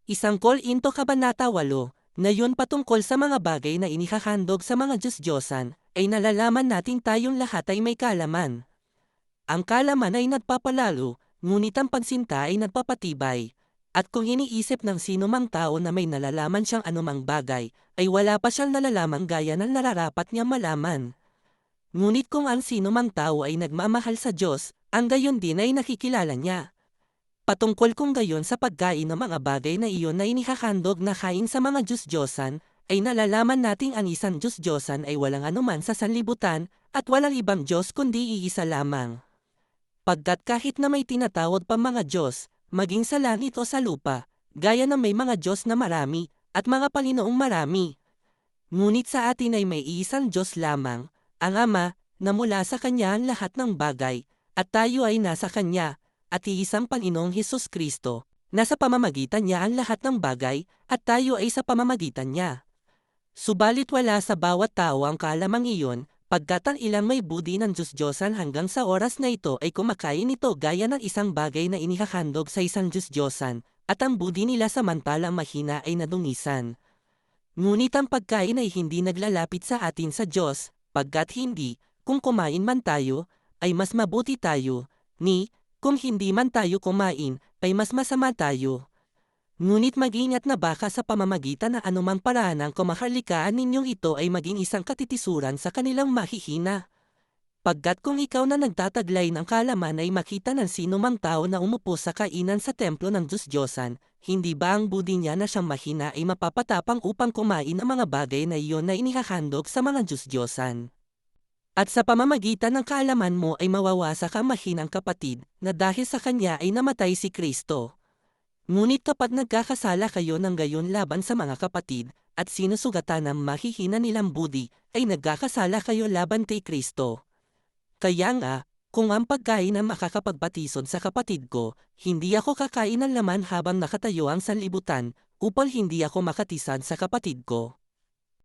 Isang call into Kabanata 8, na yun patungkol sa mga bagay na inihahandog sa mga Diyos-Diyosan, ay nalalaman nating tayong lahat ay may kaalaman. Ang kaalaman ay nagpapalalo, ngunit ang pansinta ay nagpapatibay. At kung iniisip ng sino mang tao na may nalalaman siyang anumang bagay, ay wala pa siyang nalalaman gaya ng nararapat niya malaman. Ngunit kung ang sino mang tao ay nagmamahal sa Diyos, ang gayon din ay nakikilala niya. Patungkol kung gayon sa pagkain ng mga bagay na iyon na inihahandog na kain sa mga Diyos-Diyosan, ay nalalaman nating ang isang Diyos-Diyosan ay walang anuman sa sanlibutan, at walang ibang Diyos kundi iisa lamang. Pagkat kahit na may tinatawag pa mga Diyos, maging sa langit o sa lupa, gaya na may mga Diyos na marami, at mga Palinoong marami. Ngunit sa atin ay may iisang Diyos lamang, ang Ama, na mula sa Kanya ang lahat ng bagay, at tayo ay nasa Kanya, at iisang Panginoong Hesus Kristo, na sa pamamagitan niya ang lahat ng bagay, at tayo ay sa pamamagitan niya. Subalit wala sa bawat tao ang kalamang iyon, pagkat ang ilang may budi ng Diyos-Diyosan hanggang sa oras na ito ay kumakain ito gaya ng isang bagay na inihahandog sa isang Diyos-Diyosan, at ang budi nila samantalang mahina ay nadungisan. Ngunit ang pagkain ay hindi naglalapit sa atin sa Diyos, pagkat hindi, kung kumain man tayo, ay mas mabuti tayo, ni, kung hindi man tayo kumain, ay mas masama tayo. Ngunit mag-ingat na baka sa pamamagitan ng anumang paraan ng kumahalikaan ninyong ito ay maging isang katitisuran sa kanilang mahihina. Pagkat kung ikaw na nagtataglay ng kaalaman ay makita ng sino mang tao na umupo sa kainan sa templo ng Diyos-Diyosan, hindi ba ang budi niya na siyang mahina ay mapapatapang upang kumain ng mga bagay na iyon na inihahandog sa mga Diyos-Diyosan? At sa pamamagitan ng kaalaman mo ay mawawasak ang mahinang kapatid, na dahil sa kanya ay namatay si Kristo. Ngunit kapag nagkakasala kayo ng gayon laban sa mga kapatid, at sinusugatan ng mahihina nilang budi, ay nagkakasala kayo laban kay Kristo. Kaya nga, kung ang pagkain ang makakapagbatisod sa kapatid ko, hindi ako kakain ng laman habang nakatayo ang sanlibutan, upang hindi ako makatisan sa kapatid ko.